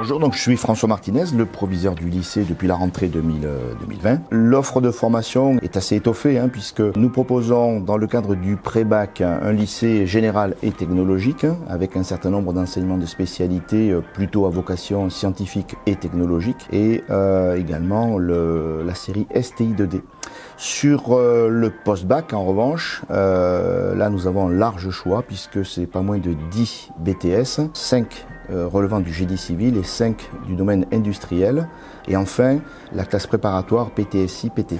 Bonjour, donc je suis François Martinez, le proviseur du lycée depuis la rentrée 2020. L'offre de formation est assez étoffée puisque nous proposons dans le cadre du pré-bac un lycée général et technologique avec un certain nombre d'enseignements de spécialités plutôt à vocation scientifique et technologique et également la série STI 2D. Sur le post-bac en revanche, là nous avons un large choix puisque c'est pas moins de 10 BTS, 5 relevant du génie civil et 5 du domaine industriel. Et enfin, la classe préparatoire PTSI-PT.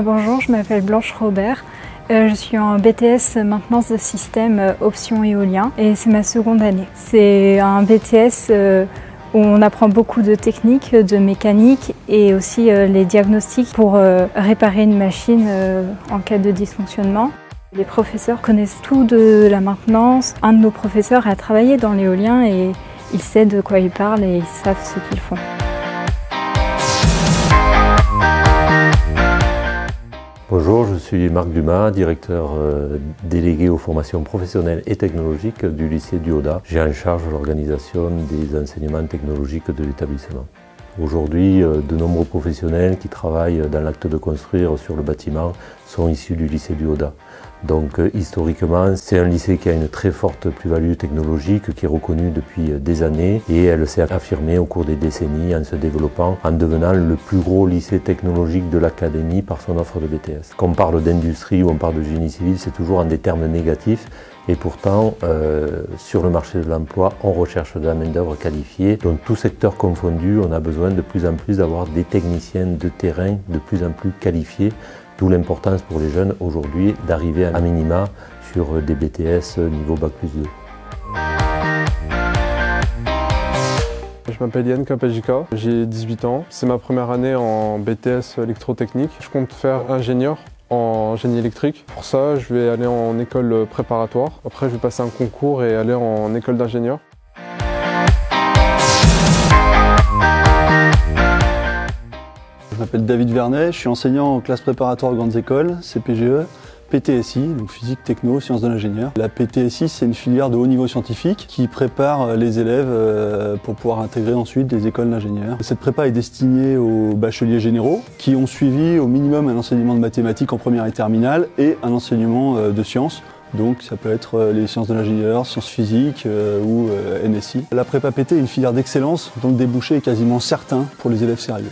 Bonjour, je m'appelle Blanche Robert. Je suis en BTS maintenance de système option éolien et c'est ma seconde année. C'est un BTS où on apprend beaucoup de techniques, de mécanique et aussi les diagnostics pour réparer une machine en cas de dysfonctionnement. Les professeurs connaissent tout de la maintenance. Un de nos professeurs a travaillé dans l'éolien et il sait de quoi il parle et ils savent ce qu'ils font. Bonjour, je suis Marc Dumas, directeur délégué aux formations professionnelles et technologiques du lycée du Haudat. J'ai en charge l'organisation des enseignements technologiques de l'établissement. Aujourd'hui, de nombreux professionnels qui travaillent dans l'acte de construire sur le bâtiment sont issus du lycée du Haudat. Donc historiquement, c'est un lycée qui a une très forte plus-value technologique, qui est reconnue depuis des années et elle s'est affirmée au cours des décennies en se développant, en devenant le plus gros lycée technologique de l'académie par son offre de BTS. Quand on parle d'industrie ou on parle de génie civil, c'est toujours en des termes négatifs et pourtant, sur le marché de l'emploi, on recherche de la main-d'œuvre qualifiée. Donc tout secteur confondu, on a besoin de plus en plus d'avoir des techniciens de terrain de plus en plus qualifiés. D'où l'importance pour les jeunes aujourd'hui d'arriver à minima sur des BTS niveau Bac+2. Je m'appelle Yann Kapajika, j'ai 18 ans. C'est ma première année en BTS électrotechnique. Je compte faire ingénieur en génie électrique. Pour ça, je vais aller en école préparatoire. Après, je vais passer un concours et aller en école d'ingénieur. Je m'appelle David Vernet, je suis enseignant en classe préparatoire aux grandes écoles, CPGE, PTSI, donc physique, techno, sciences de l'ingénieur. La PTSI, c'est une filière de haut niveau scientifique qui prépare les élèves pour pouvoir intégrer ensuite des écoles d'ingénieurs. Cette prépa est destinée aux bacheliers généraux qui ont suivi au minimum un enseignement de mathématiques en première et terminale et un enseignement de sciences. Donc ça peut être les sciences de l'ingénieur, sciences physiques ou NSI. La prépa PT est une filière d'excellence, donc le débouché est quasiment certain pour les élèves sérieux.